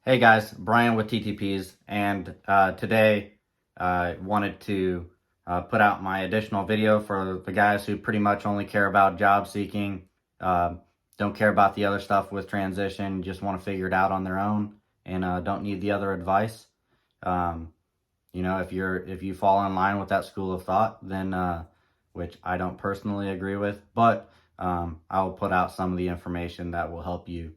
Hey guys, Brian with TTPs, and today I wanted to put out my additional video for the guys who pretty much only care about job seeking, uh, don't care about the other stuff with transition, just want to figure it out on their own, and don't need the other advice. Um, if you fall in line with that school of thought, then which I don't personally agree with, but I will put out some of the information that will help you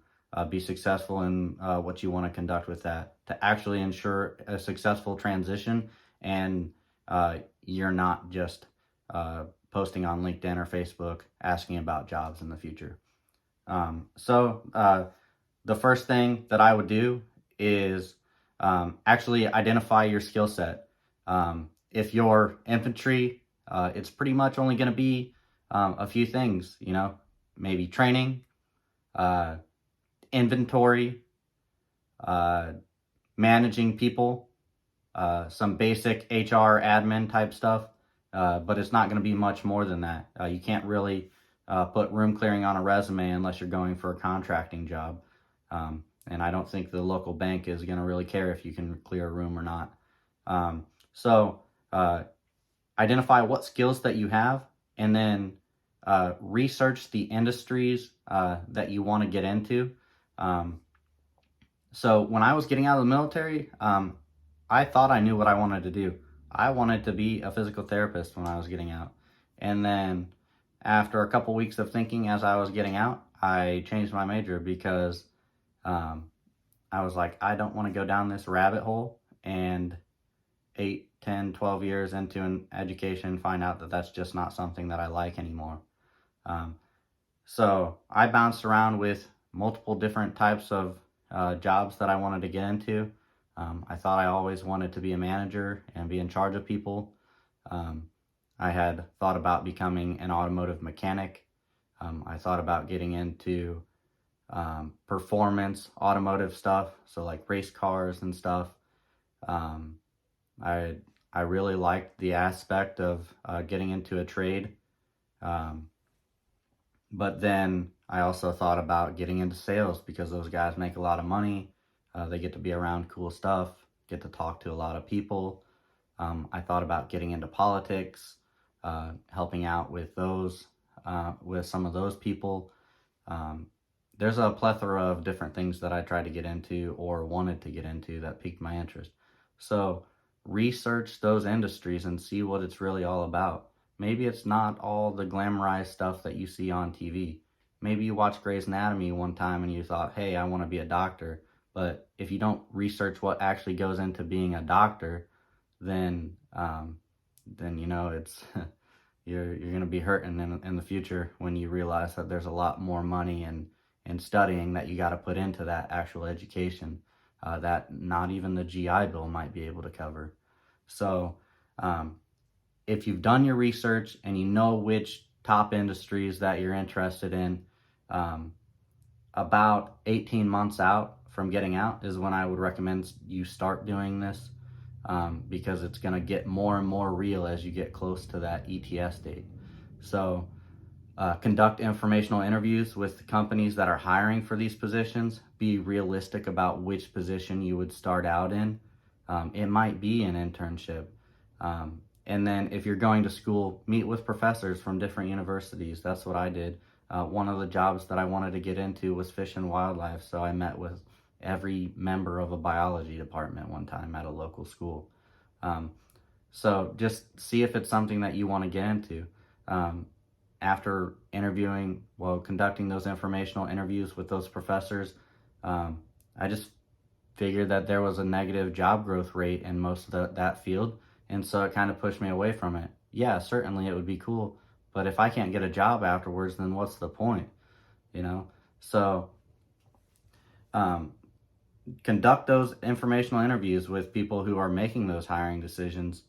be successful in what you want to conduct with that to actually ensure a successful transition, and you're not just posting on LinkedIn or Facebook asking about jobs in the future. The first thing that I would do is actually identify your skill set. If you're infantry, it's pretty much only going to be a few things, maybe training, uh, inventory, uh, managing people, some basic HR admin type stuff, but it's not going to be much more than that. You can't really put room clearing on a resume unless you're going for a contracting job. And I don't think the local bank is going to really care if you can clear a room or not. So identify what skills that you have, and then research the industries that you want to get into. So when I was getting out of the military, I thought I knew what I wanted to do. I wanted to be a physical therapist when I was getting out. And then after a couple weeks of thinking as I was getting out, I changed my major because I was like, I don't want to go down this rabbit hole and 8, 10, 12 years into an education find out that that's just not something that I like anymore. So I bounced around with multiple different types of jobs that I wanted to get into. I thought I always wanted to be a manager and be in charge of people. I had thought about becoming an automotive mechanic. I thought about getting into performance automotive stuff, so like race cars and stuff. I really liked the aspect of getting into a trade. But then I also thought about getting into sales because those guys make a lot of money. They get to be around cool stuff, get to talk to a lot of people. I thought about getting into politics, helping out with those, with some of those people. There's a plethora of different things that I tried to get into or wanted to get into that piqued my interest. So research those industries and see what it's really all about. Maybe it's not all the glamorized stuff that you see on TV. Maybe you watched Grey's Anatomy one time and you thought, hey, I want to be a doctor. But if you don't research what actually goes into being a doctor, then it's you're going to be hurting in the future when you realize that there's a lot more money and studying that you got to put into that actual education that not even the GI Bill might be able to cover. So if you've done your research and you know which top industries that you're interested in, about 18 months out from getting out is when I would recommend you start doing this, because it's going to get more and more real as you get close to that ETS date. So conduct informational interviews with the companies that are hiring for these positions. Be realistic about which position you would start out in. It might be an internship. And then if you're going to school, meet with professors from different universities. That's what I did. One of the jobs that I wanted to get into was fish and wildlife, so I met with every member of a biology department one time at a local school. So just see if it's something that you want to get into. After conducting those informational interviews with those professors, I just figured that there was a negative job growth rate in most of that field. And so it kind of pushed me away from it. Yeah, certainly it would be cool, but if I can't get a job afterwards, then what's the point? So conduct those informational interviews with people who are making those hiring decisions,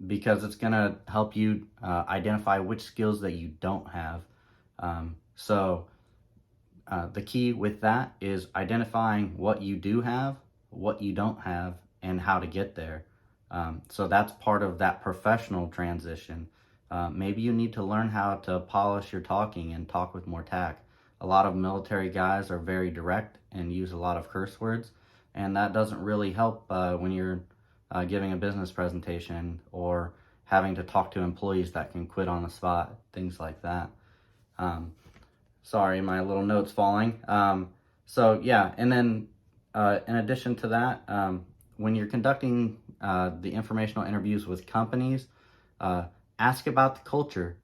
because it's going to help you identify which skills that you don't have. The key with that is identifying what you do have, what you don't have, and how to get there. So that's part of that professional transition. Maybe you need to learn how to polish your talking and talk with more tact. A lot of military guys are very direct and use a lot of curse words, and that doesn't really help when you're giving a business presentation or having to talk to employees that can quit on the spot, things like that. Um, Sorry, my little note's falling. So yeah, and then in addition to that, when you're conducting the informational interviews with companies, uh, ask about the culture.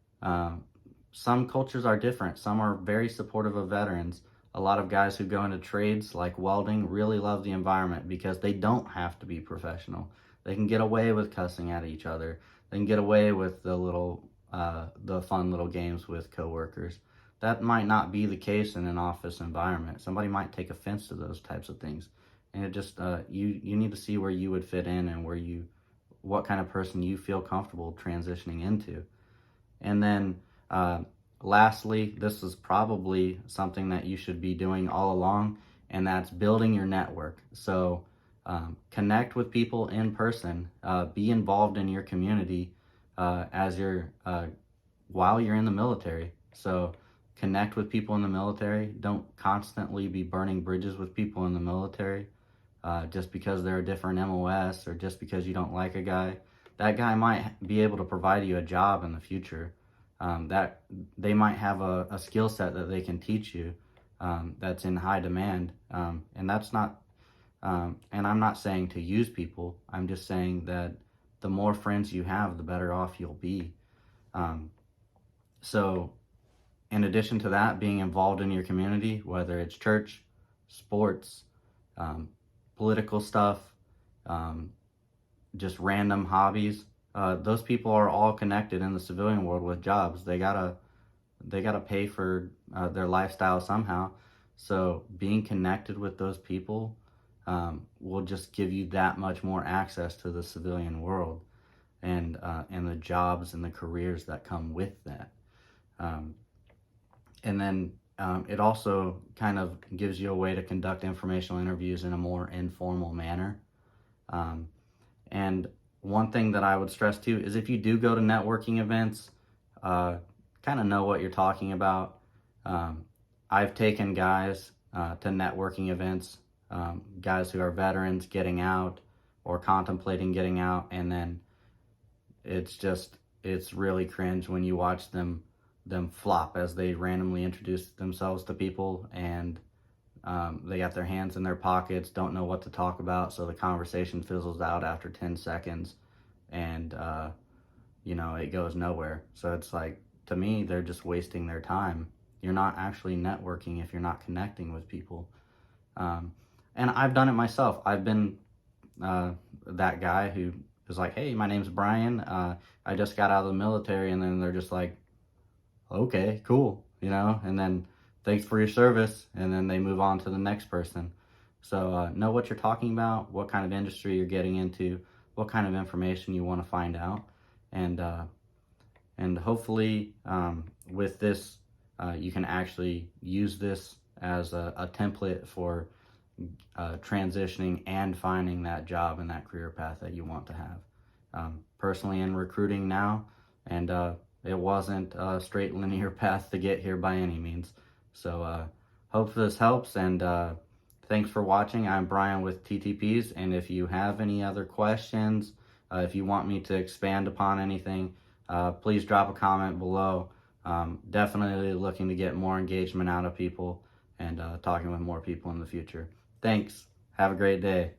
Some cultures are different. Some are very supportive of veterans. A lot of guys who go into trades like welding really love the environment because they don't have to be professional. They can get away with cussing at each other. They can get away with the fun little games with coworkers. That might not be the case in an office environment. Somebody might take offense to those types of things, and it just you need to see where you would fit in and what kind of person you feel comfortable transitioning into. And then lastly, this is probably something that you should be doing all along, and that's building your network. So connect with people in person, be involved in your community as you're while you're in the military. So connect with people in the military. Don't constantly be burning bridges with people in the military just because they're a different MOS or just because you don't like a guy. That guy might be able to provide you a job in the future. That they might have a skill set that they can teach you that's in high demand, and that's not. And I'm not saying to use people. I'm just saying that the more friends you have, the better off you'll be. So, in addition to that, being involved in your community, whether it's church, sports, um, political stuff, um, just random hobbies, those people are all connected in the civilian world with jobs. They gotta pay for their lifestyle somehow. So being connected with those people will just give you that much more access to the civilian world and the jobs and the careers that come with that. Um, and then it also kind of gives you a way to conduct informational interviews in a more informal manner. Um, and one thing that I would stress too is if you do go to networking events, kind of know what you're talking about. Um, I've taken guys to networking events, guys who are veterans getting out or contemplating getting out, and then it's really cringe when you watch them flop as they randomly introduce themselves to people, and they got their hands in their pockets, don't know what to talk about, so the conversation fizzles out after 10 seconds, and it goes nowhere. So it's like, to me, they're just wasting their time. You're not actually networking if you're not connecting with people. And I've done it myself. I've been that guy who is like, hey, my name's Brian. I just got out of the military, and then they're just like, okay, cool, and then thanks for your service, and then they move on to the next person. So know what you're talking about, what kind of industry you're getting into, what kind of information you want to find out, and hopefully with this, you can actually use this as a template for transitioning and finding that job and that career path that you want to have. Personally in recruiting now, and it wasn't a straight linear path to get here by any means. So hope this helps, and thanks for watching. I'm Brian with TTPs, and if you have any other questions, if you want me to expand upon anything, please drop a comment below. Definitely looking to get more engagement out of people and talking with more people in the future. Thanks. Have a great day.